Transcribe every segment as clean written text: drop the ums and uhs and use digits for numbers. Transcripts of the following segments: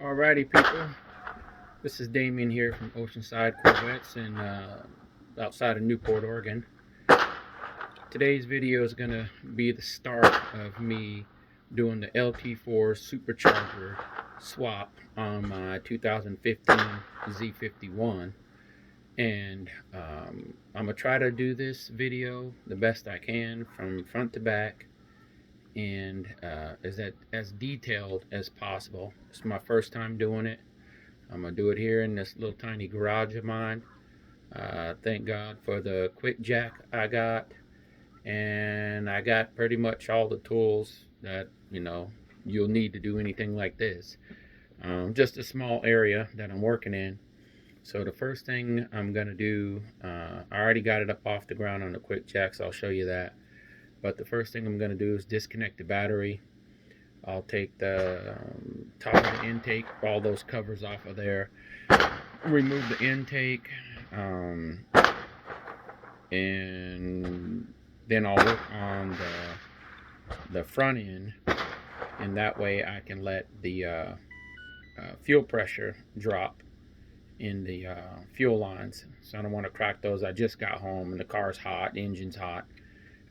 Alrighty, people. This is Damien here from Oceanside Corvettes in outside of Newport, Oregon. Today's video is gonna be the start of me doing the LT4 supercharger swap on my 2015 Z51, and I'm gonna try to do this video the best I can from front to back, and as detailed as possible. It's my first time doing it. I'm gonna do it here in this little tiny garage of mine. Thank God for the quick jack I got, and I got pretty much all the tools that you'll need to do anything like this. Just a small area that I'm working in. So the first thing I'm gonna do, I already got it up off the ground on the quick jack, so I'll show you that. But the first thing I'm going to do is disconnect the battery. I'll take the top of the intake, all those covers off of there, remove the intake, and then I'll work on the front end, and that way I can let the fuel pressure drop in the fuel lines. So I don't want to crack those. I just got home and the car's hot, the engine's hot.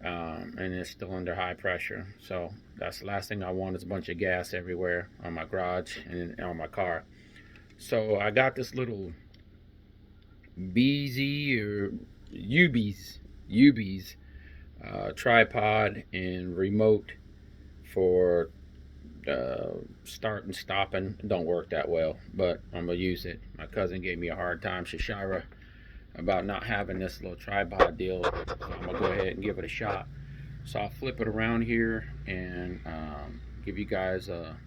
And it's still under high pressure, so that's the last thing I want is a bunch of gas everywhere on my garage and on my car. So I got this little BZ or UBs tripod and remote for start and stopping. It don't work that well, but I'm gonna use it. My cousin gave me a hard time, Shashira, about not having this little tripod deal, so I'm gonna go ahead and give it a shot. So I'll flip it around here and give you guys a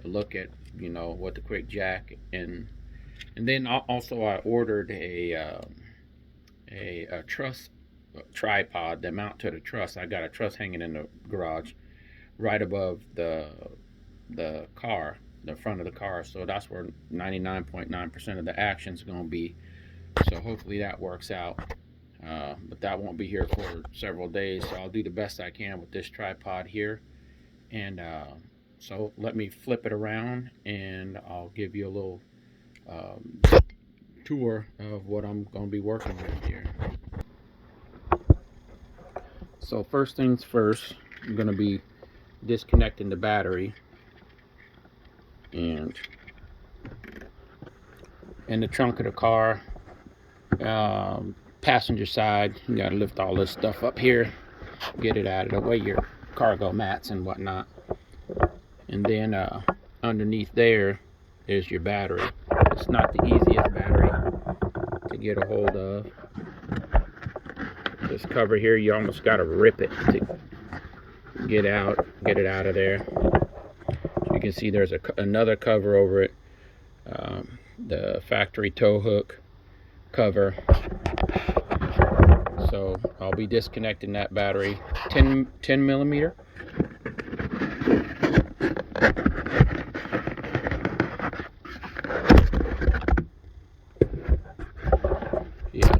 look at what the quick jack, and then also I ordered a truss tripod to mount to the truss. I got a truss hanging in the garage right above the car, the front of the car, so that's where 99.9% of the action is going to be. So hopefully that works out, but that won't be here for several days, so I'll do the best I can with this tripod here. And so let me flip it around and I'll give you a little tour of what I'm going to be working with here. So first things first, I'm going to be disconnecting the battery, and in the trunk of the car, passenger side, you got to lift all this stuff up here, get it out of the way, your cargo mats and whatnot. And then underneath there is your battery. It's not the easiest battery to get a hold of. This cover here, you almost got to rip it to get it out of there. You can see there's another cover over it, the factory tow hook cover. So I'll be disconnecting that battery. 10 millimeter. Yeah,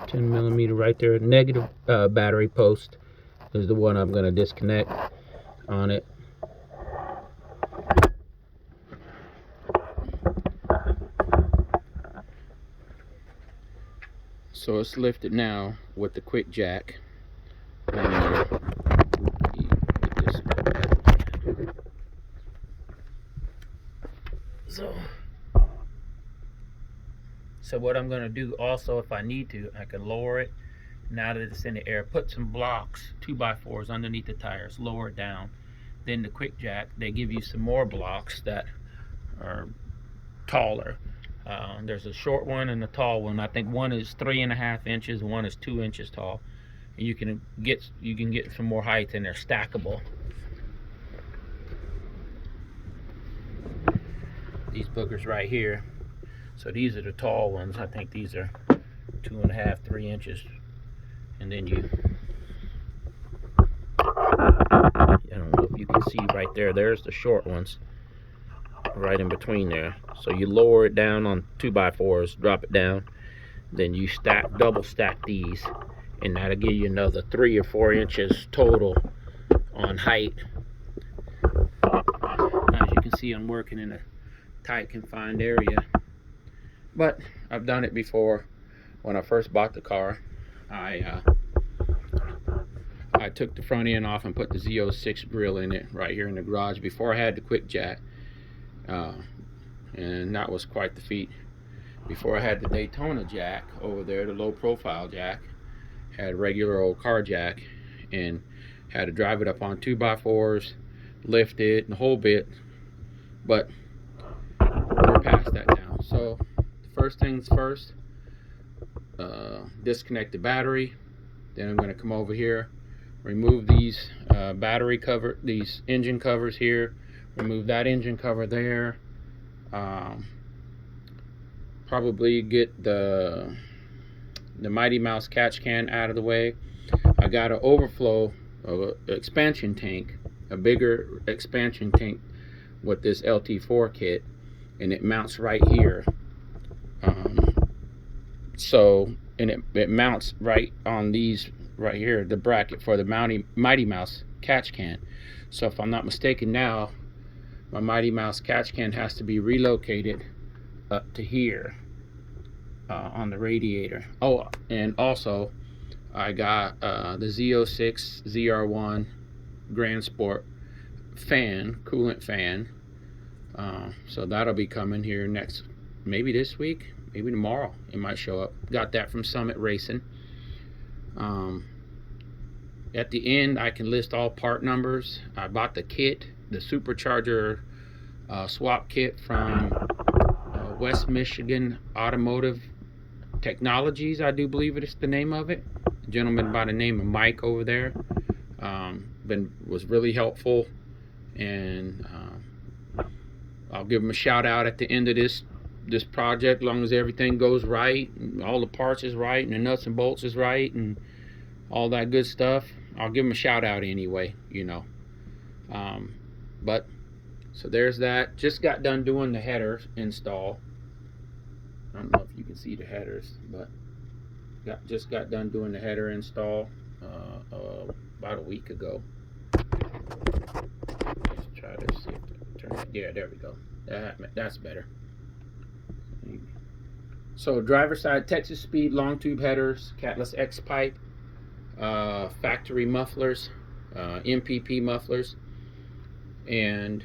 10 millimeter right there. Negative battery post is the one I'm going to disconnect on it. So it's lifted now with the quick jack. So what I'm going to do also, if I need to, I can lower it now that it's in the air. Put some blocks, 2x4s underneath the tires, lower it down. Then the quick jack, they give you some more blocks that are taller. There's a short one and a tall one. I think one is 3.5 inches and one is 2 inches tall. And you can get some more height, and they're stackable. These boogers right here. So these are the tall ones. I think these are 2.5, 3 inches. And then I don't know if you can see right there. There's the short ones, right in between there. So you lower it down on 2x4s, drop it down, then you double stack these, and that'll give you another 3 or 4 inches total on height. As can see I'm working in a tight confined area, but I've done it before. When I first bought the car, I took the front end off and put the Z06 grill in it right here in the garage before I had the quick jack, and that was quite the feat. Before I had the Daytona jack over there, the low profile jack, had a regular old car jack, and had to drive it up on 2x4s, lift it, and the whole bit. But we're past that now. So first things first, disconnect the battery. Then I'm going to come over here, remove these battery cover, these engine covers here, remove that engine cover there. Probably get the Mighty Mouse catch can out of the way. I got an overflow of an expansion tank, a bigger expansion tank with this LT4 kit, and it mounts right here. It mounts right on these right here, the bracket for the Mighty Mouse catch can. So if I'm not mistaken now, my Mighty Mouse catch can has to be relocated up to here on the radiator. Oh, and also I got the Z06 ZR1 Grand Sport fan, coolant fan. So that'll be coming here next, maybe this week, maybe tomorrow it might show up. Got that from Summit Racing. At the end I can list all part numbers. I bought the kit, the supercharger swap kit from West Michigan Automotive Technologies, I do believe it is the name of it. A gentleman by the name of Mike over there was really helpful, and I'll give him a shout out at the end of this project. As long as everything goes right and all the parts is right and the nuts and bolts is right and all that good stuff, I'll give him a shout out anyway, you know. But so there's that. Just got done doing the header install. I don't know if you can see the headers, but just got done doing the header install about a week ago. Let's try to see if turn it. Yeah, there we go. That's better. So driver side Texas Speed long tube headers, Catless X pipe, factory mufflers, MPP mufflers, and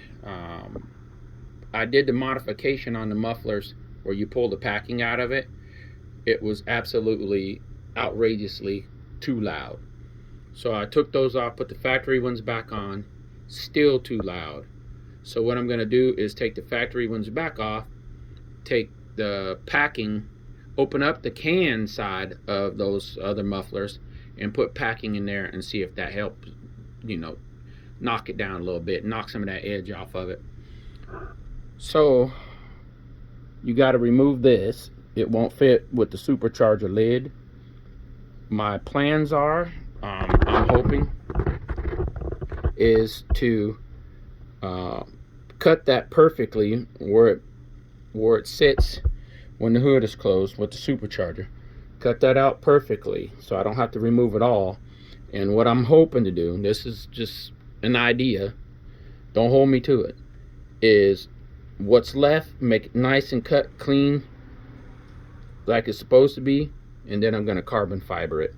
I did the modification on the mufflers where you pull the packing out of it. It was absolutely outrageously too loud. So I took those off, put the factory ones back on, still too loud. So what I'm going to do is take the factory ones back off, take the packing, open up the can side of those other mufflers and put packing in there and see if that helps, you know, knock it down a little bit, knock some of that edge off of it. So you got to remove this. It won't fit with the supercharger lid. My plans are, I'm hoping, is to cut that perfectly where it sits when the hood is closed with the supercharger. Cut that out perfectly so I don't have to remove it all. And what I'm hoping to do, this is just an idea, don't hold me to it, is what's left, make it nice and cut clean like it's supposed to be, and then I'm going to carbon fiber it.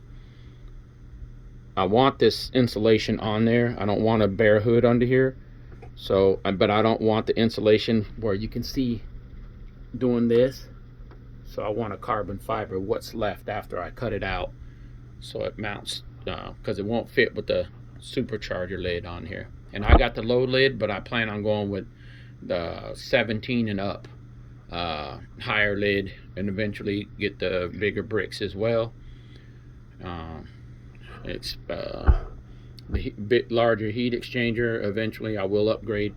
I want this insulation on there. I don't want a bare hood under here. So, but I don't want the insulation where you can see doing this. So I want a carbon fiber what's left after I cut it out, so it mounts, because it won't fit with the supercharger lid on here. And I got the low lid, but I plan on going with the 17 and up higher lid, and eventually get the bigger bricks as well. It's the bit larger heat exchanger. Eventually I will upgrade.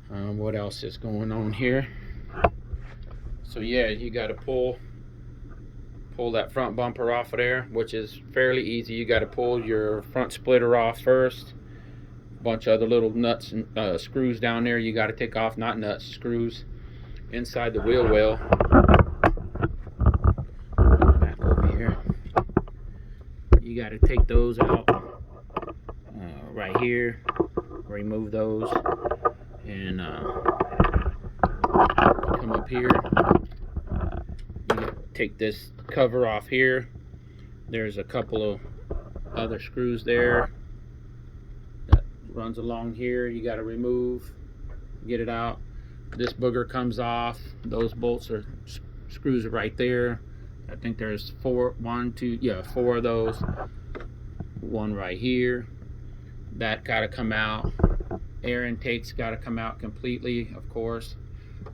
What else is going on here? So yeah, you got to pull that front bumper off of there, which is fairly easy. You got to pull your front splitter off first. A bunch of other little nuts and screws down there you got to take off. Not nuts, screws inside the wheel well. Back over here. You got to take those out right here. Remove those, And come up here, you take this cover off here. There's a couple of other screws there that runs along here. You got to remove, get it out. This booger comes off. Those bolts are screws are right there. I think there's four of those. One right here. That got to come out. Air intake's got to come out completely, of course.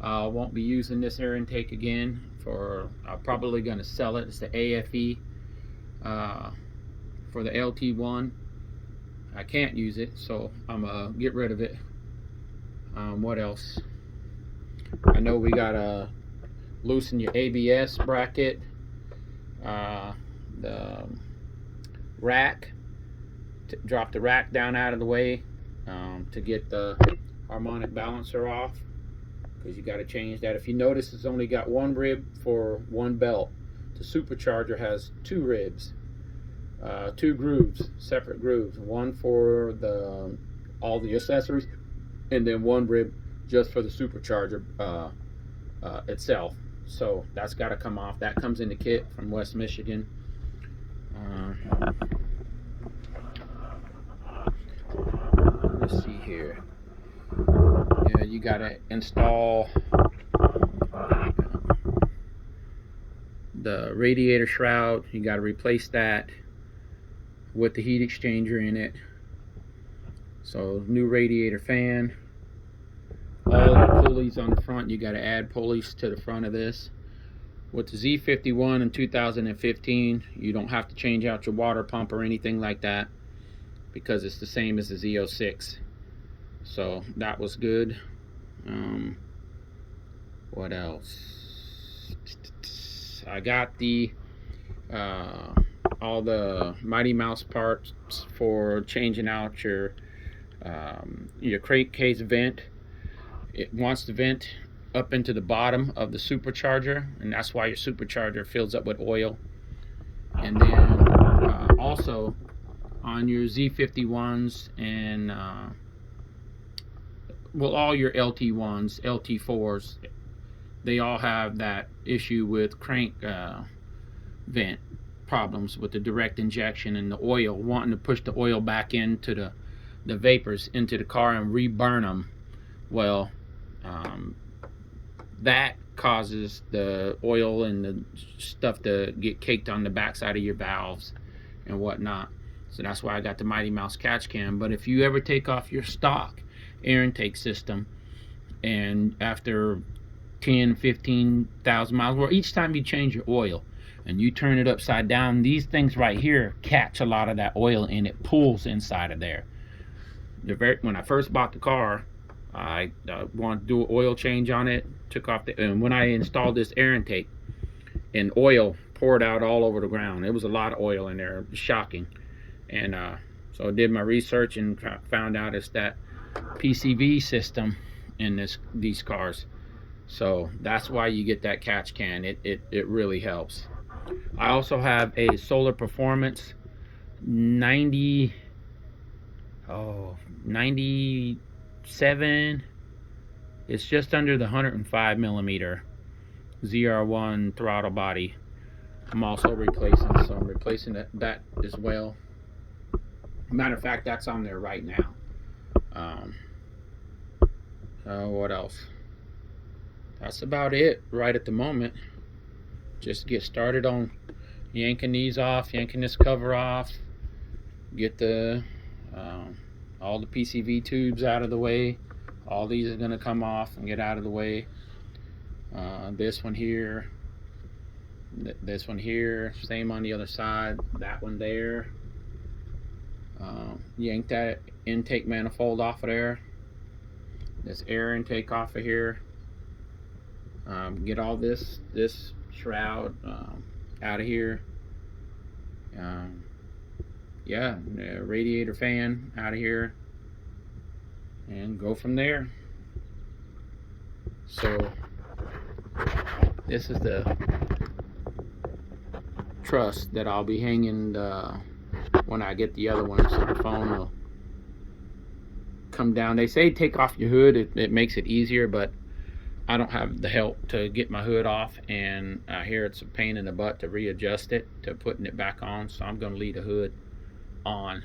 I won't be using this air intake again. I'm probably going to sell it. It's the AFE for the LT1. I can't use it, so I'm gonna get rid of it. What else? I know we gotta loosen your ABS bracket, the rack, drop the rack down out of the way to get the harmonic balancer off, because you got to change that. If you notice, it's only got one rib for one belt. The supercharger has two ribs, two grooves, separate grooves, one for all the accessories, and then one rib just for the supercharger itself. So that's got to come off. That comes in the kit from West Michigan. Let's see here. Yeah, you got to install the radiator shroud. You got to replace that with the heat exchanger in it. So new radiator fan. All the pulleys on the front, you got to add pulleys to the front of this. With the Z51 in 2015, you don't have to change out your water pump or anything like that, because it's the same as the Z06. So that was good. What else? I got the all the Mighty Mouse parts for changing out your crankcase vent. It wants to vent up into the bottom of the supercharger, and that's why your supercharger fills up with oil. And then also on your Z51s and well, all your LT1s, LT4s, they all have that issue with crank vent problems with the direct injection and the oil, wanting to push the oil back into the vapors into the car and reburn them. Well, that causes the oil and the stuff to get caked on the backside of your valves and whatnot. So that's why I got the Mighty Mouse catch can. But if you ever take off your stock air intake system, and after 10-15,000 miles, or each time you change your oil and you turn it upside down, these things right here catch a lot of that oil and it pulls inside of there. When I first bought the car, I wanted to do an oil change on it, took off and when I installed this air intake, and oil poured out all over the ground. It was a lot of oil in there. It was shocking. And so I did my research and found out it's that PCV system in these cars. So that's why you get that catch can. It really helps. I also have a Solar Performance 97. It's just under the 105 millimeter ZR1 throttle body. I'm also replacing, so I'm replacing that as well. Matter of fact, that's on there right now. What else? That's about it right at the moment. Just get started on yanking these off, yanking this cover off, get the all the PCV tubes out of the way. All these are going to come off and get out of the way. This one here, this one here, same on the other side. That one there. Yank that intake manifold off of there. This air intake off of here. Get all this shroud out of here. Yeah, radiator fan out of here, and go from there. So this is the truss that I'll be hanging when I get the other one, so the phone will come down. They say take off your hood, it makes it easier, but I don't have the help to get my hood off, and I hear it's a pain in the butt to readjust it to putting it back on, so I'm going to leave the hood on.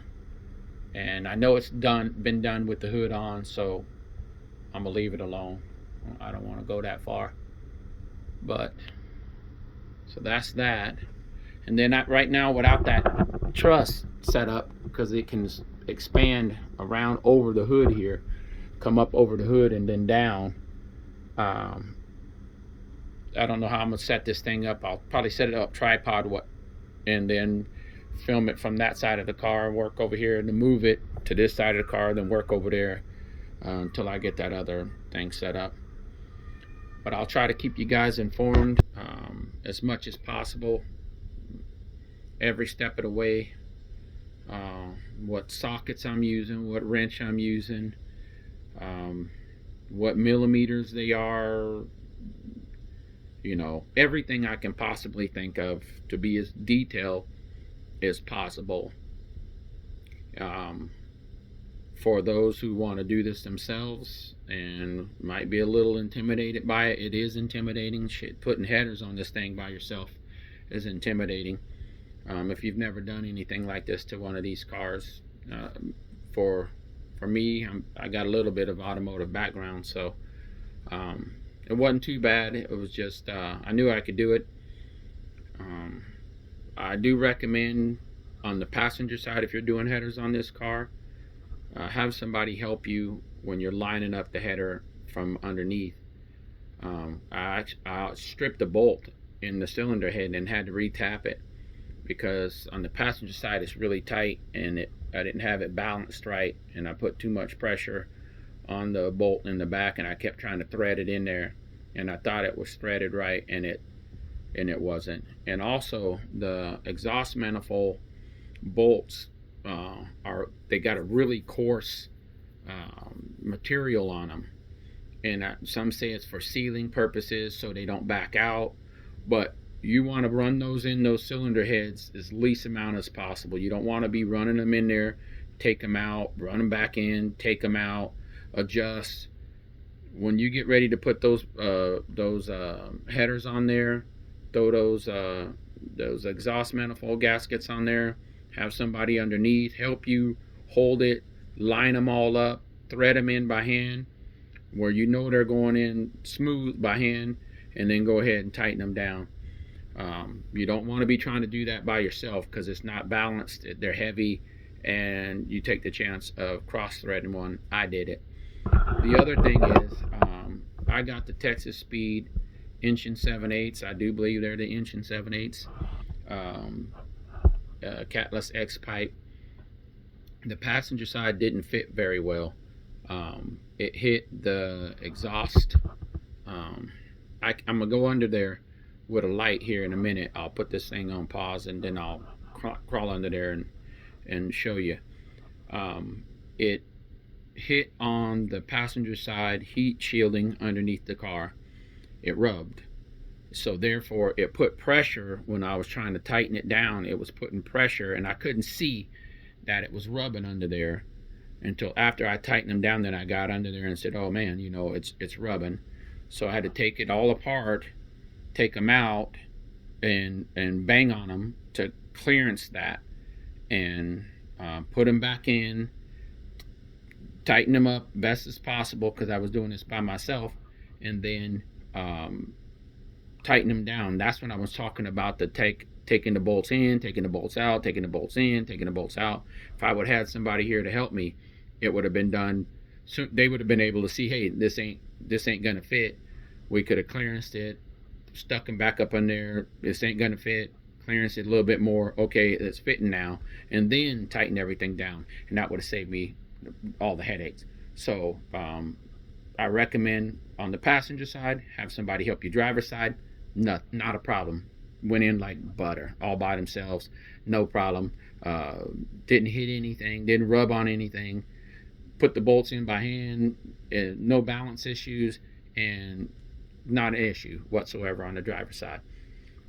And I know it's been done with the hood on, so I'm going to leave it alone. I don't want to go that far. But so that's that. And then right now, without that truss set up, because it can expand around over the hood here, come up over the hood and then down. I don't know how I'm gonna set this thing up. I'll probably set it up tripod, and then film it from that side of the car, work over here, and then move it to this side of the car, then work over there until I get that other thing set up. But I'll try to keep you guys informed as much as possible, every step of the way. What sockets I'm using, what wrench I'm using, what millimeters they are, you know, everything I can possibly think of to be as detailed as possible. For those who want to do this themselves and might be a little intimidated by it, it is intimidating. Shit, putting headers on this thing by yourself is intimidating. If you've never done anything like this to one of these cars, for me, I got a little bit of automotive background, so it wasn't too bad. It was just I knew I could do it. I do recommend on the passenger side, if you're doing headers on this car, have somebody help you when you're lining up the header from underneath. I stripped the bolt in the cylinder head and had to re-tap it, because on the passenger side it's really tight, and I didn't have it balanced right, and I put too much pressure on the bolt in the back, and I kept trying to thread it in there, and I thought it was threaded right, and it wasn't. And also the exhaust manifold bolts they got a really coarse material on them, and some say it's for sealing purposes so they don't back out, but you want to run those in those cylinder heads as least amount as possible. You don't want to be running them in there, take them out, run them back in, take them out, adjust. When you get ready to put those headers on there, throw those exhaust manifold gaskets on there, have somebody underneath help you hold it, line them all up, thread them in by hand where you know they're going in smooth by hand, and then go ahead and tighten them down. You don't want to be trying to do that by yourself, because it's not balanced, they're heavy, and you take the chance of cross-threading one. I did it. The other thing is, I got the Texas Speed 1 7/8. I do believe they're the 1 7/8 catless X pipe. The passenger side didn't fit very well. It hit the exhaust. I'm gonna go under there with a light here in a minute. I'll put this thing on pause, and then I'll crawl under there and show you. It hit on the passenger side heat shielding underneath the car. It rubbed, so therefore it put pressure. When I was trying to tighten it down, it was putting pressure, and I couldn't see that it was rubbing under there until after I tightened them down. Then I got under there and said, oh man, you know, it's rubbing. So I had to take it all apart, take them out, and bang on them to clearance that, and put them back in, tighten them up best as possible, because I was doing this by myself, and then tighten them down. That's when I was talking about the taking the bolts in, taking the bolts out, taking the bolts in, taking the bolts out. If I would have had somebody here to help me, it would have been done. So they would have been able to see, hey, this ain't gonna fit. We could have clearanced it, stuck them back up in there. This ain't gonna fit. Clearance it a little bit more. Okay, it's fitting now, and then tighten everything down, and that would have saved me all the headaches. So I recommend on the passenger side, have somebody help you. Driver's side, not a problem. Went in like butter, all by themselves, no problem. Didn't hit anything, didn't rub on anything. Put the bolts in by hand, no balance issues, and not an issue whatsoever on the driver's side.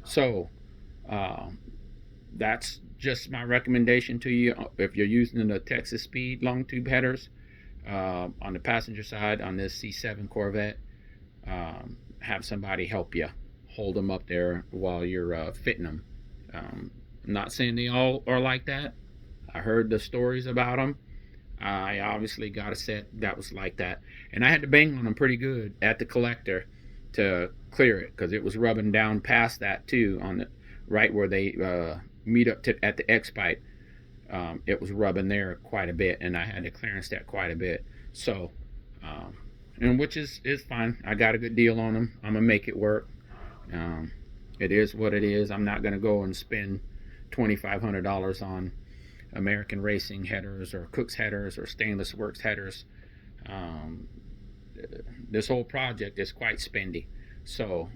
So that's just my recommendation to you. If you're using the Texas Speed long tube headers, on the passenger side on this C7 Corvette, have somebody help you hold them up there while you're fitting them. I'm not saying they all are like that. I heard the stories about them. I obviously got a set that was like that, and I had to bang on them pretty good at the collector to clear it, because it was rubbing down past that too, on the right where they meet up to at the X pipe. It was rubbing there quite a bit, and I had to clearance that quite a bit. So, and which is fine. I got a good deal on them. I'm gonna make it work. It is what it is. I'm not gonna go and spend $2,500 on American Racing headers or Cook's headers or Stainless Works headers. This whole project is quite spendy, so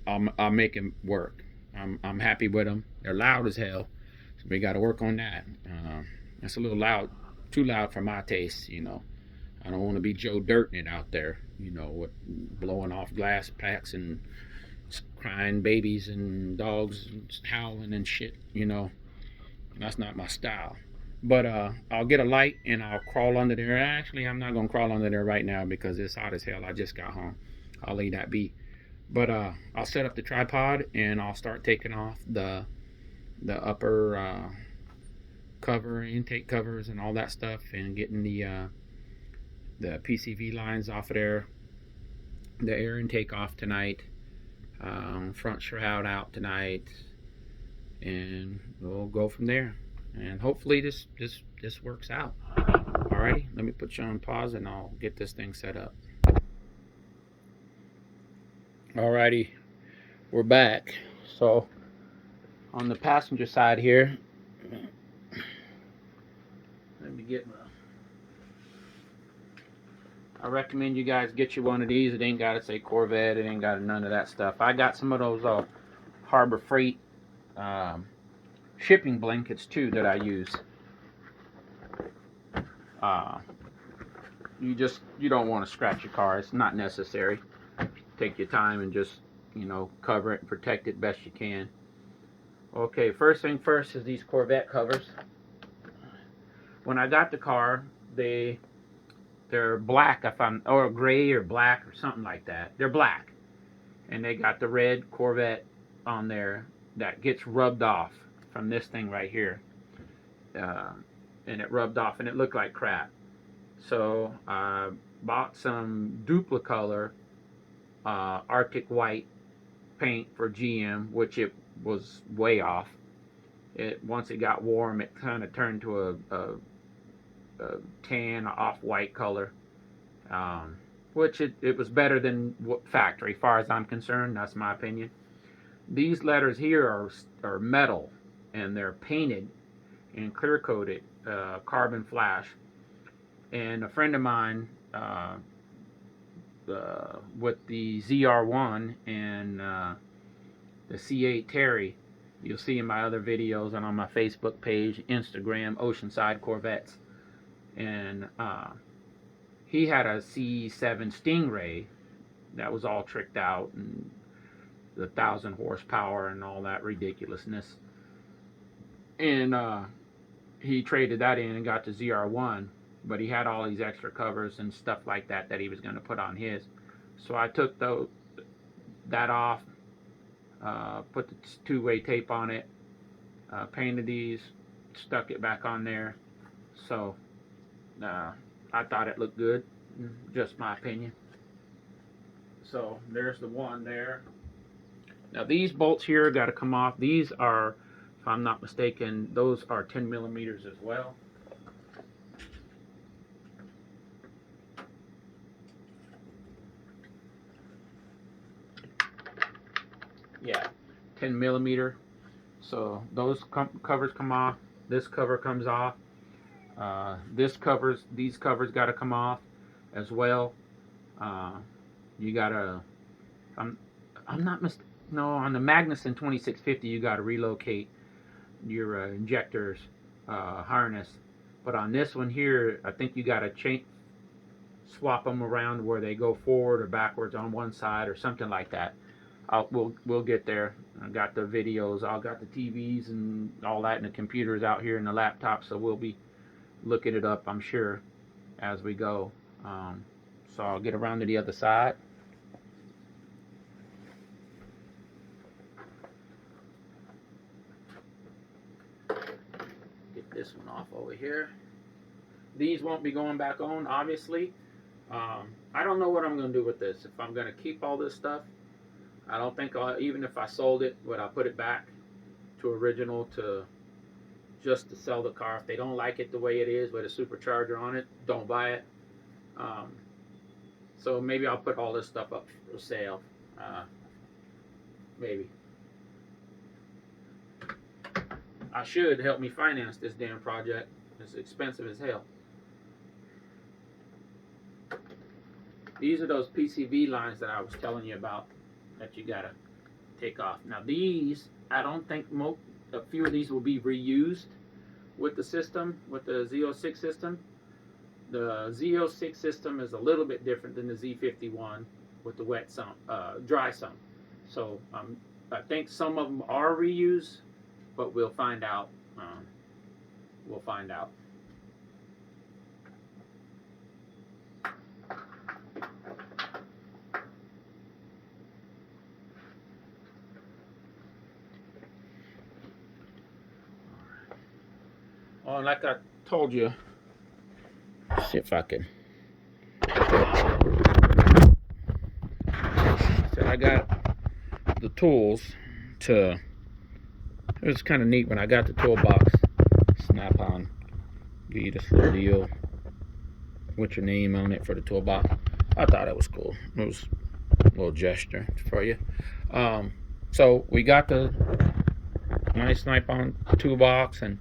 I'll make them work. I'm happy with them. They're loud as hell, so we got to work on that. It's a little loud, too loud for my taste, you know. I don't want to be Joe Dirting it out there, you know, with blowing off glass packs and crying babies and dogs howling and shit, you know. That's not my style. But I'll get a light and I'll crawl under there. Actually, I'm not gonna crawl under there right now because it's hot as hell. I just got home. I'll leave that be. But I'll set up the tripod and I'll start taking off the upper cover, intake covers, and all that stuff, and getting the PCV lines off of there, the air intake off tonight, front shroud out tonight, and we'll go from there. And hopefully this works out. Alrighty, let me put you on pause and I'll get this thing set up. Alrighty, we're back. So on the passenger side here, let me get my, I recommend you guys get you one of these. It ain't gotta say Corvette, it ain't got none of that stuff. I got some of those Harbor Freight shipping blankets too that I use. You don't want to scratch your car. It's not necessary. Take your time and just, you know, cover it and protect it best you can. Okay, first thing first is these Corvette covers. When I got the car, they're black, or gray or black or something like that. They're black, and they got the red Corvette on there that gets rubbed off from this thing right here, and it rubbed off and it looked like crap. So I bought some Duplicolor Arctic White paint for GM, which it was way off. Once it got warm, it kind of turned to a tan off-white color, which it was better than factory, far as I'm concerned. That's my opinion. These letters here are metal, and they're painted and clear coated carbon flash. And a friend of mine with the ZR1 and the C8 Terry, you'll see in my other videos and on my Facebook page, Instagram, Oceanside Corvettes, and he had a C7 Stingray that was all tricked out and the 1,000 horsepower and all that ridiculousness, and he traded that in and got the ZR1, but he had all these extra covers and stuff like that he was going to put on his. So I took that off, put the two-way tape on it, painted these, stuck it back on there. So I thought it looked good, just my opinion. So there's the one there. Now these bolts here got to come off. These are, if I'm not mistaken, those are 10 millimeters as well. Yeah, 10 millimeter. So those covers come off. This cover comes off. These covers got to come off as well. You gotta, I'm not mistaken. No, on the Magnuson 2650, you got to relocate your injectors harness. But on this one here, I think you got to swap them around where they go forward or backwards on one side or something like that. We'll get there. I got the videos. I got the TVs and all that, and the computers out here and the laptop. So we'll be looking it up, I'm sure, as we go. So I'll get around to the other side. Get this one off over here. These won't be going back on, obviously. I don't know what I'm going to do with this. If I'm going to keep all this stuff, I don't think even if I sold it, would I put it back to original to just to sell the car. If they don't like it the way it is with a supercharger on it, don't buy it. So maybe I'll put all this stuff up for sale. Maybe. I should help me finance this damn project. It's expensive as hell. These are those PCV lines that I was telling you about that you gotta take off. Now these, I don't think a few of these will be reused with the system, with the Z06 system. The Z06 system is a little bit different than the Z51 with the wet sump, dry sump. So I think some of them are reused, but we'll find out. We'll find out. Oh, and like I told you, let's see if I can. So I got the tools to. It was kind of neat when I got the toolbox. Snap-on, give you this little deal with your name on it for the toolbox. I thought it was cool. It was a little gesture for you. So we got the nice snap-on toolbox, and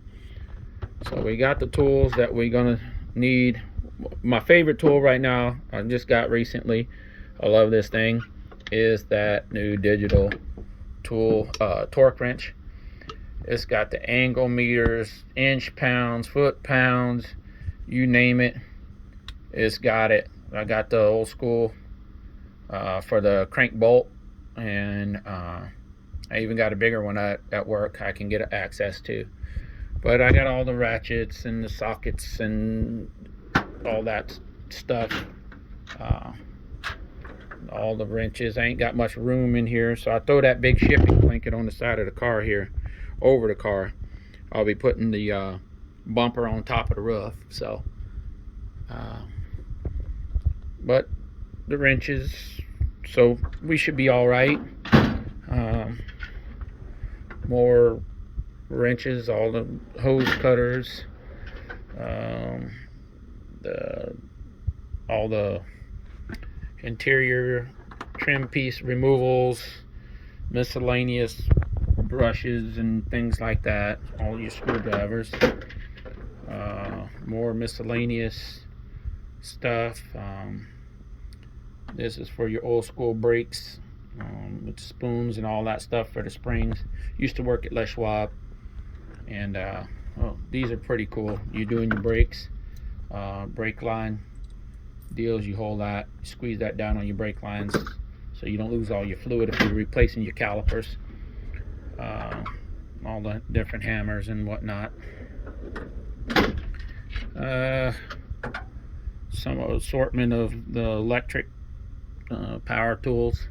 so we got the tools that we're gonna need. My favorite tool right now, I just got recently, I love this thing, is that new digital tool, torque wrench. It's got the angle meters, inch pounds, foot pounds, you name it, it's got it. I got the old school for the crank bolt, and I even got a bigger one at work I can get access to. But I got all the ratchets and the sockets and all that stuff. All the wrenches. I ain't got much room in here, so I throw that big shipping blanket on the side of the car here, over the car. I'll be putting the bumper on top of the roof. So, but the wrenches, so we should be all right. More wrenches, all the hose cutters, all the interior trim piece removals, miscellaneous brushes and things like that, all your screwdrivers, more miscellaneous stuff. This is for your old school brakes, with spoons and all that stuff for the springs. Used to work at LT4 Swap. And well, these are pretty cool. You're doing your brakes, brake line deals, you hold that, squeeze that down on your brake lines so you don't lose all your fluid if you're replacing your calipers. All the different hammers and whatnot. Some assortment of the electric power tools.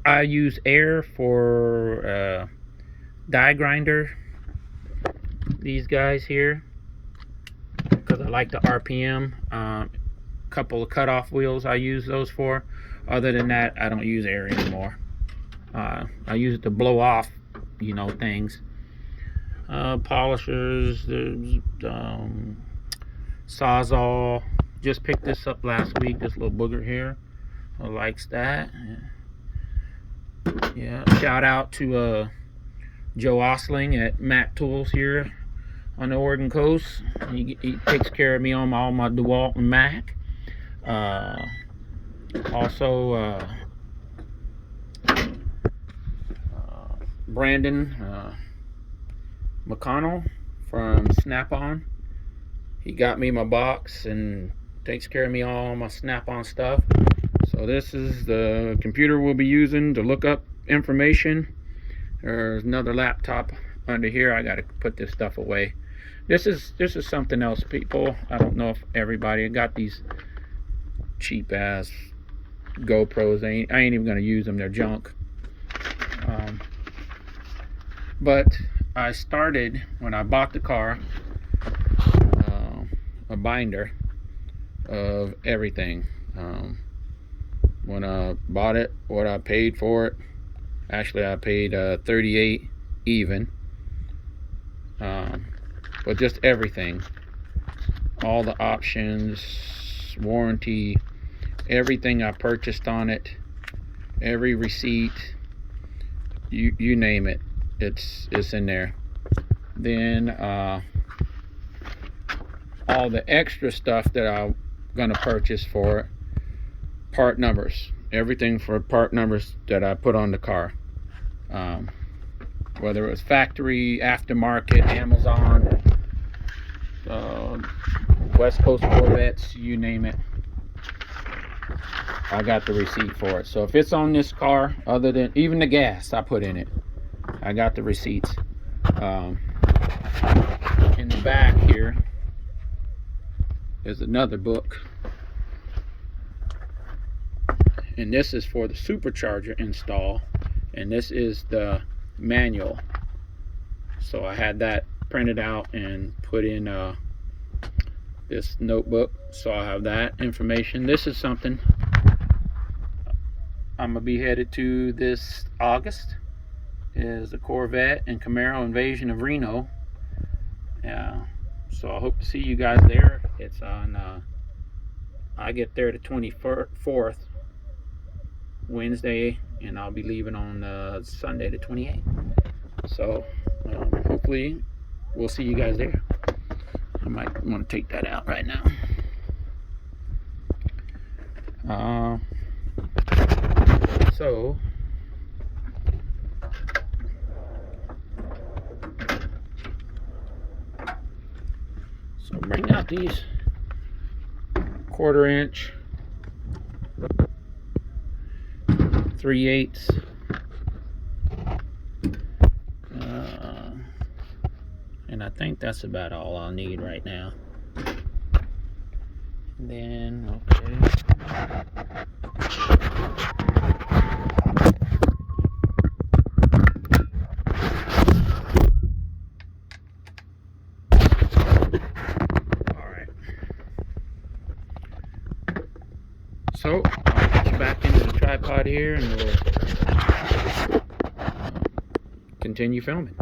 I use air for die grinder, these guys here, because I like the RPM. Couple of cutoff wheels I use those for. Other than that, I don't use air anymore. I use it to blow off, you know, things. Polishers, there's Sawzall. Just picked this up last week, this little booger here. I likes that. Yeah, shout out to Joe Osling at Mac Tools here on the Oregon coast. He takes care of me on all my DeWalt and Mac. Also Brandon McConnell from Snap-on. He got me my box and takes care of me all my Snap-on stuff. So this is the computer we'll be using to look up information. There's another laptop under here. I gotta put this stuff away. This is something else, people. I don't know if everybody got these cheap ass GoPros. I ain't even gonna use them. They're junk. But I started when I bought the car a binder of everything. When I bought it, what I paid for it. Actually, I paid $38 even. But just everything, all the options, warranty, everything I purchased on it, every receipt, you name it, it's in there. Then all the extra stuff that I'm gonna purchase for it, part numbers, everything for part numbers that I put on the car, whether it was factory, aftermarket, Amazon, West Coast Corvettes, you name it, I got the receipt for it. So if it's on this car, other than even the gas I put in it, I got the receipts. In the back here is another book, and this is for the supercharger install, and this is the manual. So I had that printed out and put in this notebook, so I have that information. This is something I'm gonna be headed to this August, is the Corvette and Camaro Invasion of Reno. So I hope to see you guys there. It's on I get there the 24th, Wednesday, and I'll be leaving on Sunday the 28th. So hopefully we'll see you guys there. I might want to take that out right now. So bring out these 1/4 inch, 3/8, and I think that's about all I'll need right now. And then, okay. So I'll put you back into the tripod here, and we'll continue filming.